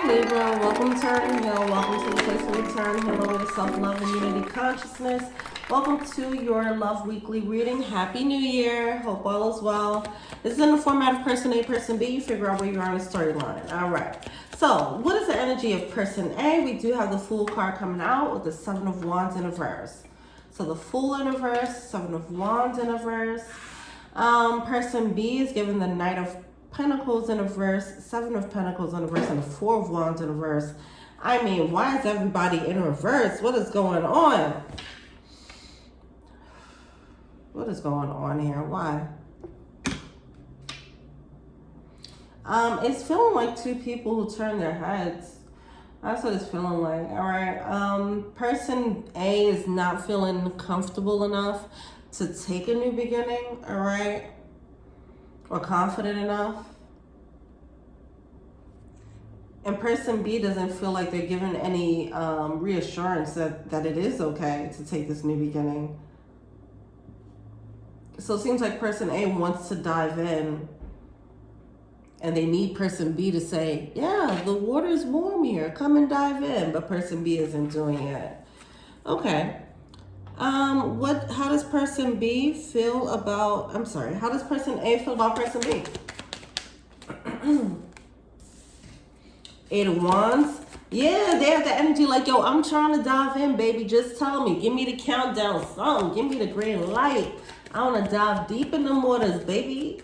Libra, welcome to Turn Heal. Welcome to the place where we turn heal over to self-love and unity consciousness. Welcome to your Love Weekly reading. Happy New Year. Hope all is well. This is in the format of person A, person B. You figure out where you are in the storyline. All right. So, what is the energy of person A? We do have the Fool card coming out with the Seven of Wands in reverse. So, the Fool in reverse, Seven of Wands in reverse. Person B is given the Knight of Pentacles in reverse, Seven of Pentacles in reverse, and the Four of Wands in reverse. I mean, why is everybody in reverse? What is going on? What is going on here? Why? It's feeling like two people who turn their heads. That's what it's feeling like. All right. Person A is not feeling comfortable enough to take a new beginning. All right. Or confident enough. And person B doesn't feel like they're given any reassurance that it is okay to take this new beginning. So it seems like person A wants to dive in. And they need person B to say, yeah, the water is warm here. Come and dive in. But person B isn't doing it. Okay. How does person B feel about, how does person A feel about person B? Eight of Wands. Yeah, they have the energy like, yo, I'm trying to dive in, baby. Just tell me. Give me the countdown song. Give me the green light. I want to dive deep in the waters, baby.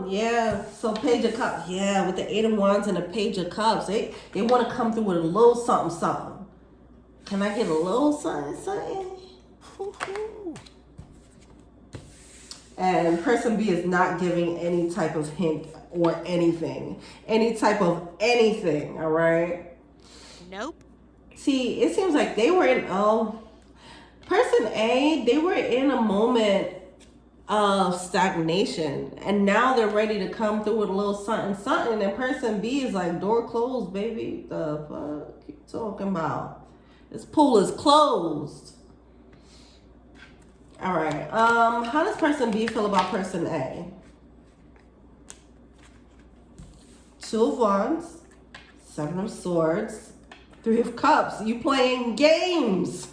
Yeah, so Page of Cups. Yeah, with the Eight of Wands and the Page of Cups. They want to come through with a little something, something. Can I get a little something, something? And person B is not giving any type of hint or anything. Any type of anything, all right? Nope. See, it seems like they were in, person A, they were in a moment of stagnation. And now they're ready to come through with a little something, something. And person B is like, door closed, baby. The fuck you talking about? This pool is closed. All right. How does person B feel about person A? Two of Wands, Seven of Swords, Three of Cups. You playing games.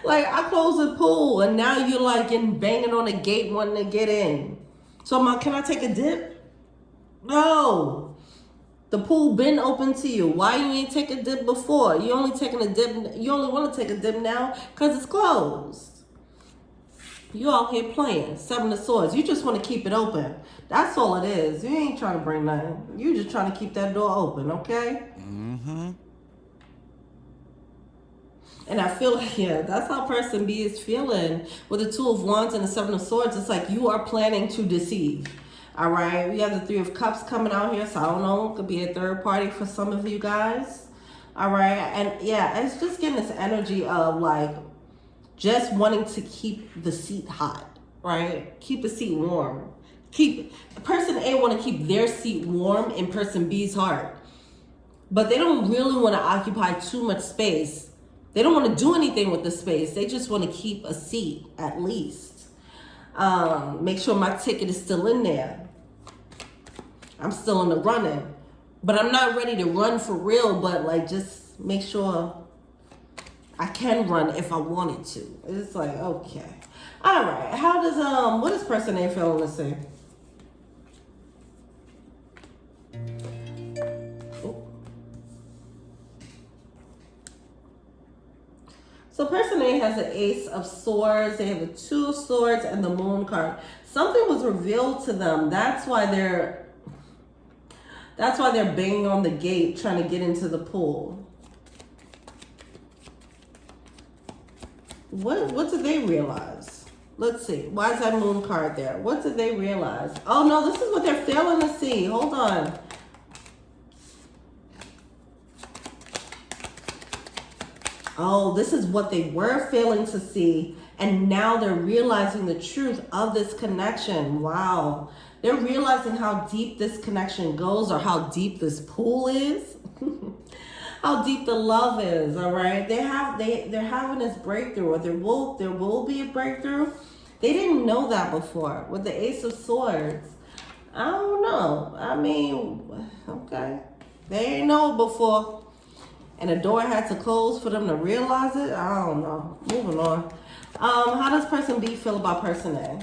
Like, I closed the pool and now you're like banging on the gate wanting to get in. So can I take a dip? No. The pool been open to you. Why you ain't take a dip before? You only taking a dip. You only want to take a dip now because it's closed. You out here playing Seven of Swords. You just want to keep it open. That's all it is. You ain't trying to bring nothing. You just trying to keep that door open, okay? Mm-hmm. And I feel like, yeah, that's how person B is feeling with the Two of Wands and the Seven of Swords. It's like you are planning to deceive. All right, we have the Three of Cups coming out here, so I don't know, it could be a third party for some of you guys. All right, and yeah, it's just getting this energy of like just wanting to keep the seat hot, right? Keep the seat warm. Person A want to keep their seat warm in person B's heart, but they don't really want to occupy too much space. They don't want to do anything with the space. They just want to keep a seat at least. Make sure my ticket is still in there. I'm still in the running, but I'm not ready to run for real, but like just make sure I can run if I wanted to. It's like, okay. All right. How does, what is person A feeling? Let's see. So person A has the Ace of Swords. They have the Two of Swords and the Moon card. Something was revealed to them. That's why they're banging on the gate trying to get into the pool. What did they realize? Let's see. Why is that Moon card there? What did they realize? Oh no, this is what they're failing to see. Hold on. Oh, this is what they were failing to see. And now they're realizing the truth of this connection. Wow. They're realizing how deep this connection goes, or how deep this pool is. How deep the love is, all right? They're having this breakthrough, or there will be a breakthrough. They didn't know that before with the Ace of Swords. I don't know. I mean, okay. They ain't know it before. And the door had to close for them to realize it. I don't know. Moving on. How does person B feel about person A?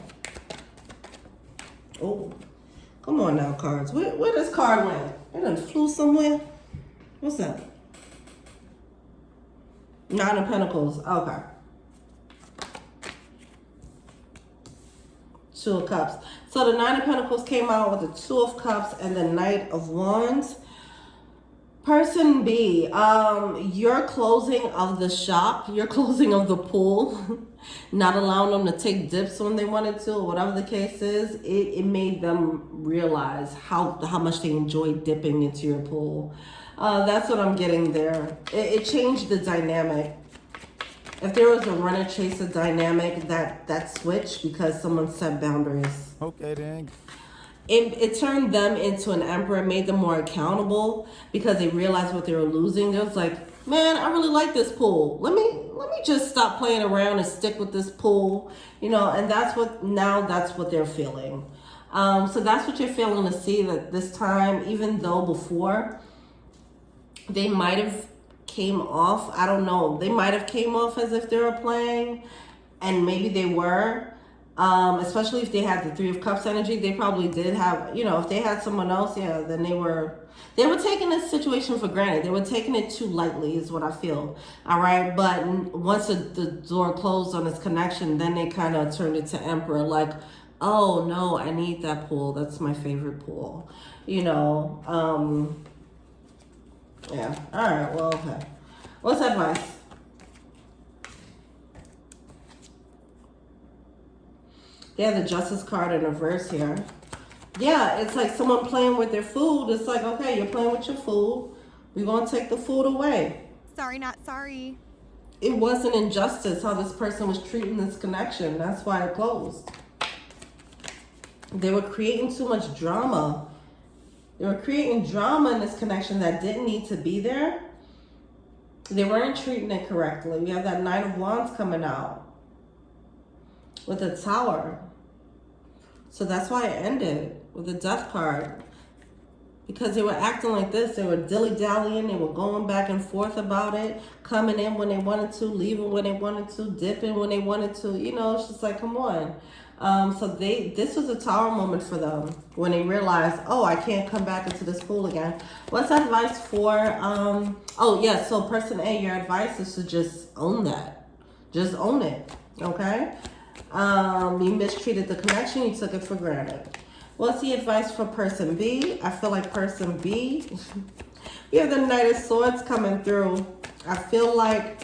Oh, come on now, cards. Where this card went? It done flew somewhere. What's that? Nine of Pentacles. Okay. Two of Cups. So the Nine of Pentacles came out with the Two of Cups and the Knight of Wands. Person B, you're closing of the shop, you're closing of the pool, not allowing them to take dips when they wanted to, or whatever the case is. It made them realize how much they enjoy dipping into your pool. That's what I'm getting there. It changed the dynamic. If there was a runner chaser dynamic, that switched because someone set boundaries. Okay, then. It turned them into an emperor, made them more accountable because they realized what they were losing. They was like, man, I really like this pool. Let me just stop playing around and stick with this pool, you know. And that's what they're feeling. So that's what you're feeling to see that this time, even though before they might have came off, I don't know, they might have came off as if they were playing, and maybe they were. Especially if they had the Three of Cups energy, they probably did have, you know, if they had someone else, yeah, then they were taking this situation for granted. They were taking it too lightly is what I feel. All right. But once the door closed on this connection, then they kind of turned it to Emperor, like, oh no, I need that pool. That's my favorite pool, you know? Yeah. All right. Well, okay. What's advice? Yeah, the Justice card in reverse here. Yeah, it's like someone playing with their food. It's like, okay, you're playing with your food. We're going to take the food away. Sorry, not sorry. It wasn't injustice how this person was treating this connection. That's why it closed. They were creating too much drama. They were creating drama in this connection that didn't need to be there. They weren't treating it correctly. We have that Nine of Wands coming out with the Tower. So that's why it ended with the Death card. Because they were acting like this. They were dilly-dallying. They were going back and forth about it. Coming in when they wanted to. Leaving when they wanted to. Dipping when they wanted to. You know, it's just like, come on. So this was a Tower moment for them. When they realized, oh, I can't come back into this pool again. What's advice for, oh, yeah. So person A, your advice is to just own that. Just own it. Okay? You mistreated the connection. You took it for granted. What's the advice for person B? I feel like person B, we have the Knight of Swords coming through. I feel like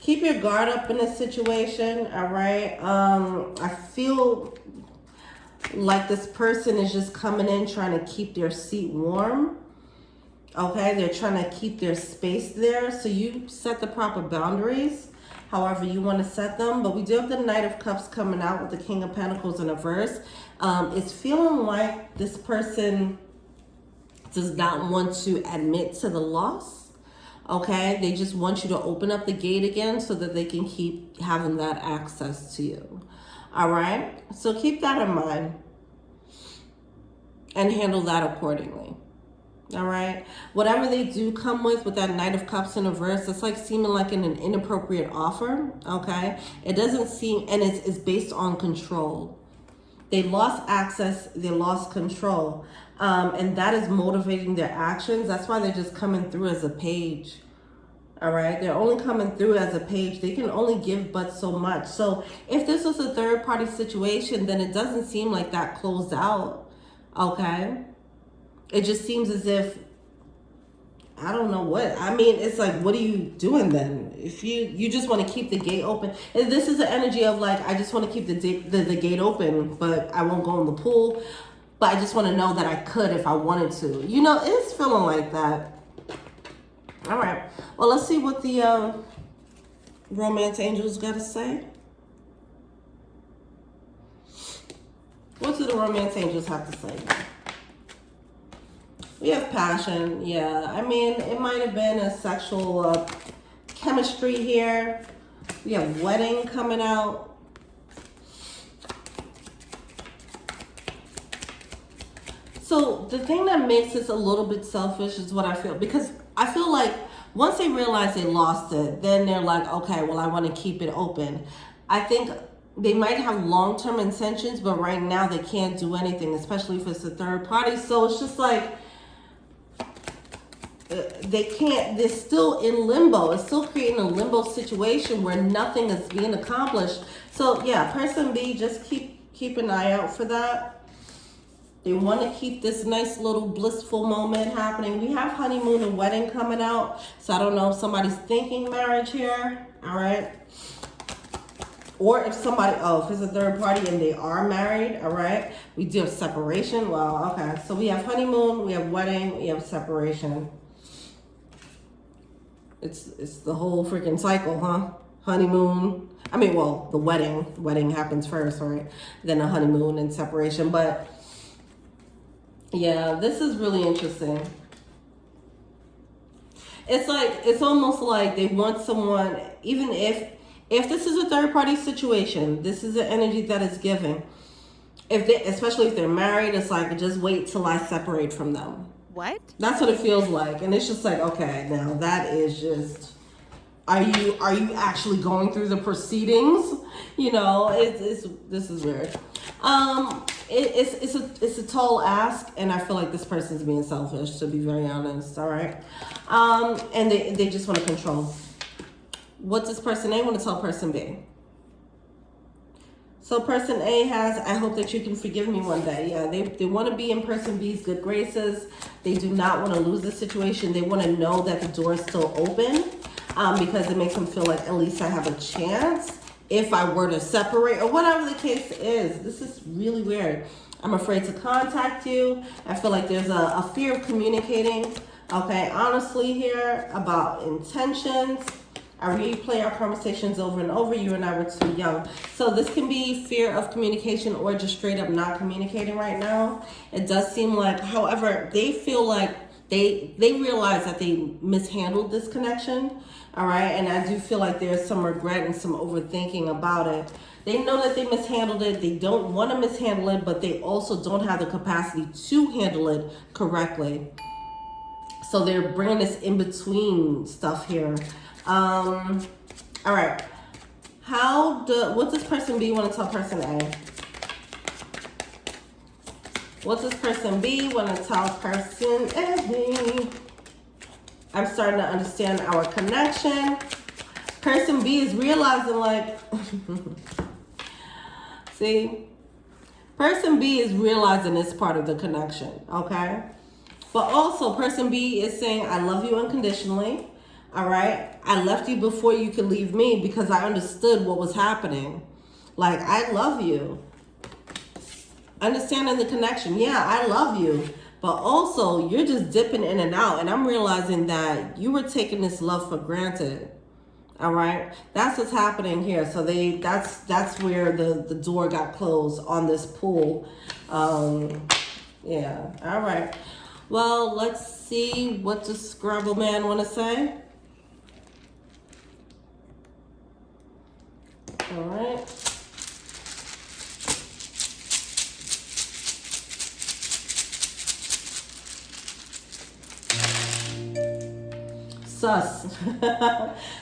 keep your guard up in this situation, all right? I feel like this person is just coming in trying to keep their seat warm, okay? They're trying to keep their space there. So you set the proper boundaries however you want to set them. But we do have the Knight of Cups coming out with the King of Pentacles in reverse. It's feeling like this person does not want to admit to the loss. Okay, they just want you to open up the gate again so that they can keep having that access to you. All right, so keep that in mind and handle that accordingly. All right, whatever they do come with that Knight of Cups in reverse, it's like seeming like an inappropriate offer. Okay, it doesn't seem, and it's based on control. They lost access, they lost control, and that is motivating their actions. That's why they're just coming through as a page. All right, they're only coming through as a page. They can only give but so much. So if this was a third party situation, then it doesn't seem like that closed out. Okay. It just seems as if, I don't know what. I mean, it's like, what are you doing then? If you just want to keep the gate open. And this is the energy of like, I just want to keep the gate open, but I won't go in the pool. But I just want to know that I could if I wanted to. You know, it's feeling like that. All right. Well, let's see what the romance angels got to say. What do the romance angels have to say? We have passion, yeah. I mean, it might have been a sexual chemistry here. We have wedding coming out. So the thing that makes this a little bit selfish is what I feel, because I feel like once they realize they lost it, then they're like, okay, well, I want to keep it open. I think they might have long-term intentions, but right now they can't do anything, especially if it's a third party. So it's just like they can't, they're still in limbo. It's still creating a limbo situation where nothing is being accomplished. So yeah, person B, just keep an eye out for that. They want to keep this nice little blissful moment happening. We have honeymoon and wedding coming out. So I don't know if somebody's thinking marriage here. All right. Or if somebody, if it's a third party and they are married. All right. We do have separation. Well, okay. So we have honeymoon, we have wedding, we have separation. It's the whole freaking cycle, huh? Honeymoon. I mean, well, the wedding. The wedding happens first, right? Then a honeymoon and separation. But yeah, this is really interesting. It's like, it's almost like they want someone, even if this is a third party situation, this is the energy that is given. If they, especially if they're married, it's like, just wait till I separate from them. What? That's what it feels like. And it's just like, okay, now that is just, are you actually going through the proceedings? You know, this is weird. It's a tall ask, and I feel like this person's being selfish, to be very honest. All right, and they just want to control. What does person A want to tell person B? So person A has, I hope that you can forgive me one day. Yeah, they want to be in person B's good graces. They do not want to lose the situation. They want to know that the door is still open, because it makes them feel like at least I have a chance if I were to separate, or whatever the case is. This is really weird. I'm afraid to contact you. I feel like there's a fear of communicating. Okay, honestly here, about intentions. I replay our conversations over and over. You and I were too young. So this can be fear of communication or just straight up not communicating right now. It does seem like, however, they feel like they realize that they mishandled this connection. All right. And I do feel like there's some regret and some overthinking about it. They know that they mishandled it. They don't want to mishandle it, but they also don't have the capacity to handle it correctly. So they're bringing this in between stuff here. All right. What does person B want to tell person A? What does person B want to tell person A? I'm starting to understand our connection. Person B is realizing, like, see, person B is realizing it's part of the connection, okay? But also, person B is saying, I love you unconditionally. All right. I left you before you could leave me because I understood what was happening. Like, I love you. Understanding the connection. Yeah, I love you. But also, you're just dipping in and out. And I'm realizing that you were taking this love for granted. All right. That's what's happening here. So that's where the door got closed on this pool. Yeah. All right. Well, let's see. What does Scrabble Man want to say? All right. Sus.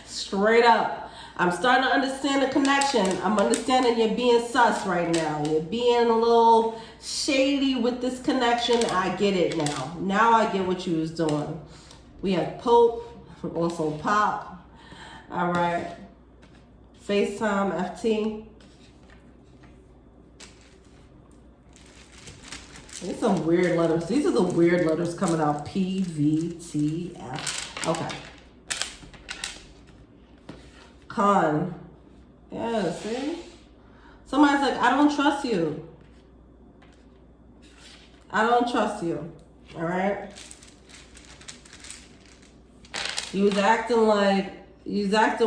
Straight up. I'm starting to understand the connection. I'm understanding you're being sus right now. You're being a little shady with this connection. I get it now. Now I get what you was doing. We have Pope, also Pop. All right. FaceTime, FT. There's some weird letters. These are the weird letters coming out. P, V, T, F. Okay. Con. Yeah, see? Somebody's like, I don't trust you. I don't trust you. All right? You was acting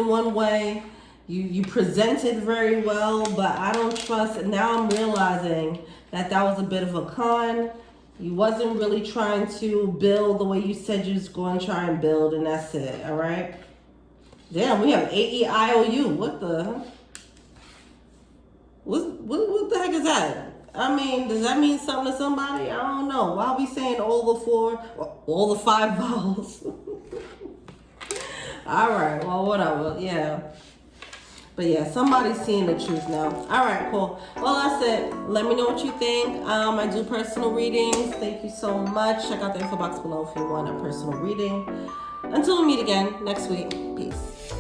one way. You presented very well, but I don't trust it. Now I'm realizing that was a bit of a con. You wasn't really trying to build the way you said you was going to try and build, and that's it, all right? Damn, we have AEIOU. What the heck is that? I mean, does that mean something to somebody? I don't know. Why are we saying all the 5 vowels? All right, well, whatever. Yeah. But yeah, somebody's seeing the truth now. All right, cool. Well, that's it. Let me know what you think. I do personal readings. Thank you so much. Check out the info box below if you want a personal reading. Until we meet again next week. Peace.